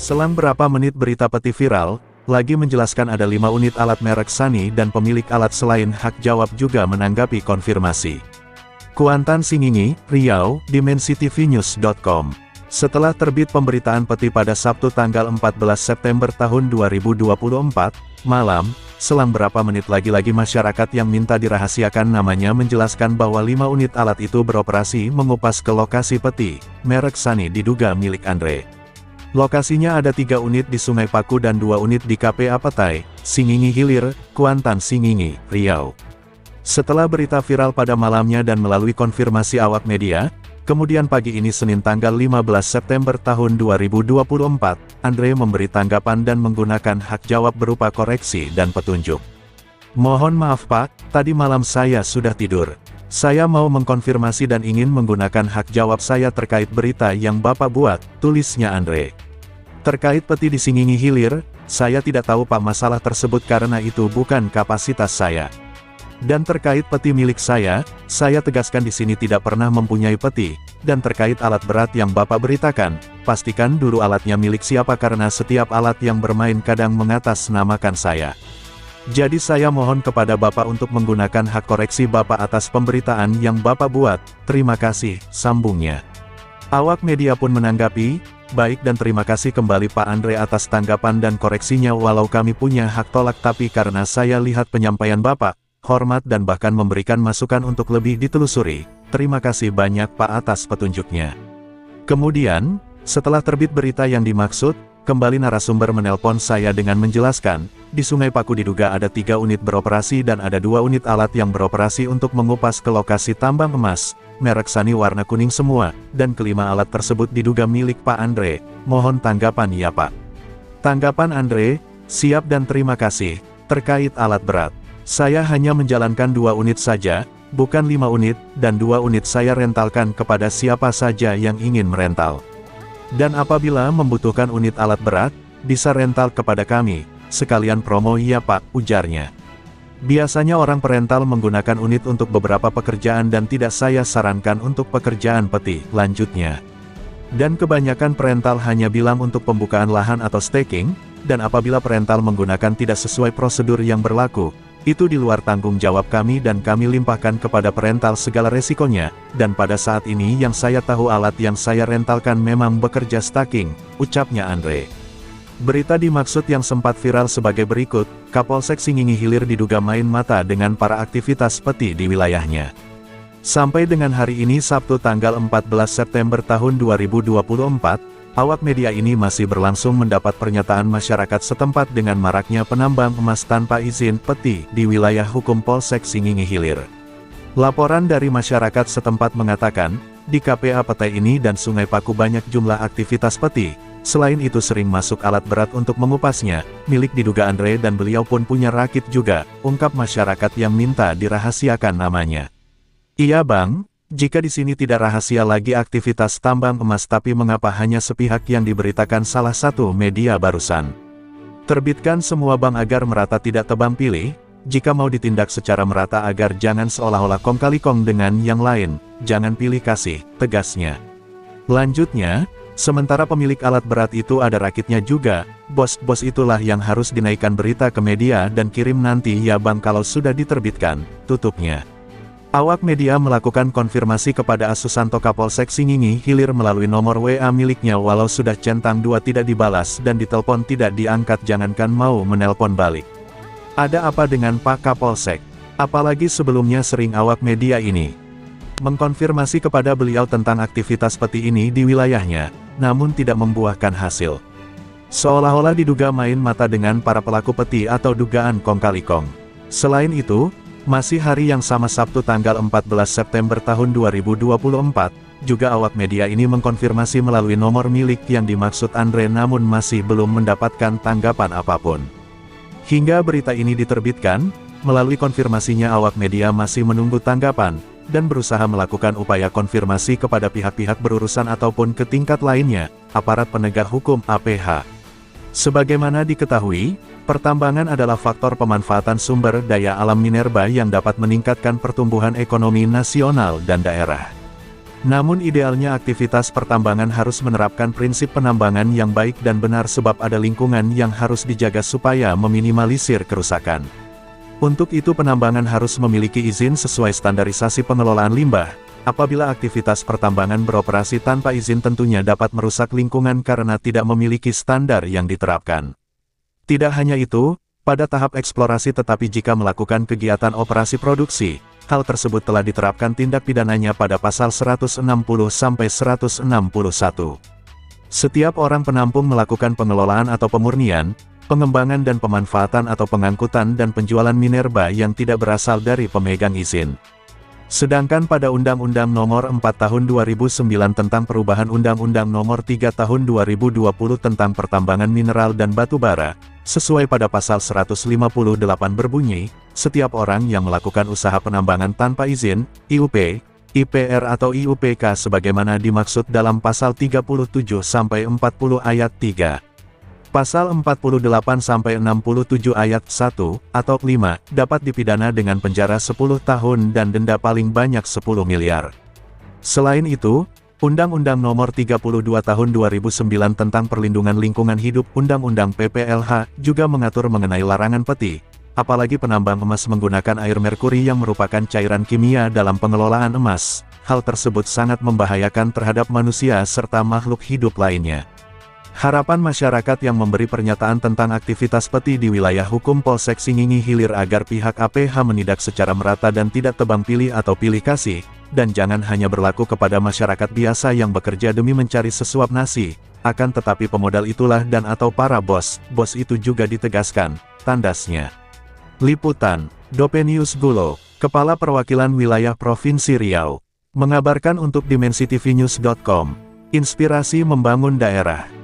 Selang berapa menit berita peti viral, lagi menjelaskan ada 5 unit alat merek Sani dan pemilik alat selain hak jawab juga menanggapi konfirmasi. Kuantan Singingi, Riau, dimensitv.news.com. Setelah terbit pemberitaan peti pada Sabtu tanggal 14 September tahun 2024, malam, selang berapa menit lagi-lagi masyarakat yang minta dirahasiakan namanya menjelaskan bahwa 5 unit alat itu beroperasi mengupas ke lokasi peti, merek Sani diduga milik Andre. Lokasinya ada 3 unit di Sungai Paku dan 2 unit di KPA Petai, Singingi Hilir, Kuantan Singingi, Riau. Setelah berita viral pada malamnya dan melalui konfirmasi awak media, kemudian pagi ini Senin tanggal 15 September tahun 2024, Andre memberi tanggapan dan menggunakan hak jawab berupa koreksi dan petunjuk. Mohon maaf Pak, tadi malam saya sudah tidur. Saya mau mengkonfirmasi dan ingin menggunakan hak jawab saya terkait berita yang Bapak buat, tulisnya Andre. Terkait peti di Singingi Hilir, saya tidak tahu Pak masalah tersebut karena itu bukan kapasitas saya. Dan terkait peti milik saya tegaskan di sini tidak pernah mempunyai peti, dan terkait alat berat yang Bapak beritakan, pastikan dulu alatnya milik siapa karena setiap alat yang bermain kadang mengatasnamakan saya. Jadi saya mohon kepada Bapak untuk menggunakan hak koreksi Bapak atas pemberitaan yang Bapak buat, terima kasih, sambungnya. Awak media pun menanggapi, baik dan terima kasih kembali Pak Andre atas tanggapan dan koreksinya walau kami punya hak tolak tapi karena saya lihat penyampaian Bapak, hormat dan bahkan memberikan masukan untuk lebih ditelusuri, terima kasih banyak Pak atas petunjuknya. Kemudian, setelah terbit berita yang dimaksud, kembali narasumber menelpon saya dengan menjelaskan, di Sungai Paku diduga ada 3 unit beroperasi dan ada 2 unit alat yang beroperasi untuk mengupas ke lokasi tambang emas, merek Sani warna kuning semua, dan kelima alat tersebut diduga milik Pak Andre, mohon tanggapan ya Pak. Tanggapan Andre, siap dan terima kasih, terkait alat berat. Saya hanya menjalankan 2 unit saja, bukan 5 unit, dan 2 unit saya rentalkan kepada siapa saja yang ingin merental. Dan apabila membutuhkan unit alat berat, bisa rental kepada kami, sekalian promo ya Pak, ujarnya. Biasanya orang perental menggunakan unit untuk beberapa pekerjaan dan tidak saya sarankan untuk pekerjaan peti, lanjutnya. Dan kebanyakan perental hanya bilang untuk pembukaan lahan atau staking, dan apabila perental menggunakan tidak sesuai prosedur yang berlaku, itu di luar tanggung jawab kami dan kami limpahkan kepada perental segala resikonya, dan pada saat ini yang saya tahu alat yang saya rentalkan memang bekerja staking, ucapnya Andre. Berita dimaksud yang sempat viral sebagai berikut, Kapolsek Singingi Hilir diduga main mata dengan para aktivitas peti di wilayahnya. Sampai dengan hari ini Sabtu tanggal 14 September tahun 2024, awak media ini masih berlangsung mendapat pernyataan masyarakat setempat dengan maraknya penambang emas tanpa izin peti di wilayah hukum Polsek Singingi Hilir. Laporan dari masyarakat setempat mengatakan, di KPA Petai ini dan Sungai Paku banyak jumlah aktivitas peti, selain itu sering masuk alat berat untuk mengupasnya, milik diduga Andre dan beliau pun punya rakit juga, ungkap masyarakat yang minta dirahasiakan namanya. Iya Bang. Jika di sini tidak rahasia lagi aktivitas tambang emas tapi mengapa hanya sepihak yang diberitakan salah satu media barusan? Terbitkan semua bank agar merata tidak tebang pilih, jika mau ditindak secara merata agar jangan seolah-olah kong kali kong dengan yang lain, jangan pilih kasih, tegasnya. Lanjutnya, sementara pemilik alat berat itu ada rakitnya juga, bos-bos itulah yang harus dinaikkan berita ke media dan kirim nanti ya Bang kalau sudah diterbitkan, tutupnya. Awak media melakukan konfirmasi kepada Asusanto Kapolsek Singingi Hilir melalui nomor WA miliknya walau sudah centang 2 tidak dibalas dan ditelepon tidak diangkat jangankan mau menelpon balik. Ada apa dengan Pak Kapolsek? Apalagi sebelumnya sering awak media ini mengkonfirmasi kepada beliau tentang aktivitas peti ini di wilayahnya, namun tidak membuahkan hasil. Seolah-olah diduga main mata dengan para pelaku peti atau dugaan kong kali kong. Selain itu, masih hari yang sama Sabtu tanggal 14 September tahun 2024, juga awak media ini mengkonfirmasi melalui nomor milik yang dimaksud Andre namun masih belum mendapatkan tanggapan apapun. Hingga berita ini diterbitkan, melalui konfirmasinya awak media masih menunggu tanggapan, dan berusaha melakukan upaya konfirmasi kepada pihak-pihak berurusan ataupun ke tingkat lainnya, aparat penegak hukum APH. Sebagaimana diketahui, pertambangan adalah faktor pemanfaatan sumber daya alam minerba yang dapat meningkatkan pertumbuhan ekonomi nasional dan daerah. Namun idealnya aktivitas pertambangan harus menerapkan prinsip penambangan yang baik dan benar sebab ada lingkungan yang harus dijaga supaya meminimalisir kerusakan. Untuk itu penambangan harus memiliki izin sesuai standarisasi pengelolaan limbah. Apabila aktivitas pertambangan beroperasi tanpa izin tentunya dapat merusak lingkungan karena tidak memiliki standar yang diterapkan. Tidak hanya itu, pada tahap eksplorasi tetapi jika melakukan kegiatan operasi produksi, hal tersebut telah diterapkan tindak pidananya pada pasal 160-161. Setiap orang penampung melakukan pengelolaan atau pemurnian, pengembangan dan pemanfaatan atau pengangkutan dan penjualan minerba yang tidak berasal dari pemegang izin. Sedangkan pada Undang-Undang Nomor 4 Tahun 2009 tentang perubahan Undang-Undang Nomor 3 Tahun 2020 tentang pertambangan mineral dan batu bara, sesuai pada pasal 158 berbunyi, setiap orang yang melakukan usaha penambangan tanpa izin, IUP, IPR atau IUPK sebagaimana dimaksud dalam pasal 37-40 ayat 3. Pasal 48-67 ayat 1, atau 5, dapat dipidana dengan penjara 10 tahun dan denda paling banyak 10 miliar. Selain itu, Undang-Undang Nomor 32 Tahun 2009 tentang Perlindungan Lingkungan Hidup Undang-Undang PPLH juga mengatur mengenai larangan peti, apalagi penambang emas menggunakan air merkuri yang merupakan cairan kimia dalam pengelolaan emas. Hal tersebut sangat membahayakan terhadap manusia serta makhluk hidup lainnya. Harapan masyarakat yang memberi pernyataan tentang aktivitas peti di wilayah hukum Polsek Singingi Hilir agar pihak APH menindak secara merata dan tidak tebang pilih atau pilih kasih, dan jangan hanya berlaku kepada masyarakat biasa yang bekerja demi mencari sesuap nasi, akan tetapi pemodal itulah dan atau para bos itu juga ditegaskan, tandasnya. Liputan, Dopenius Gulo, Kepala Perwakilan Wilayah Provinsi Riau, mengabarkan untuk DimensiTVNews.com, inspirasi membangun daerah.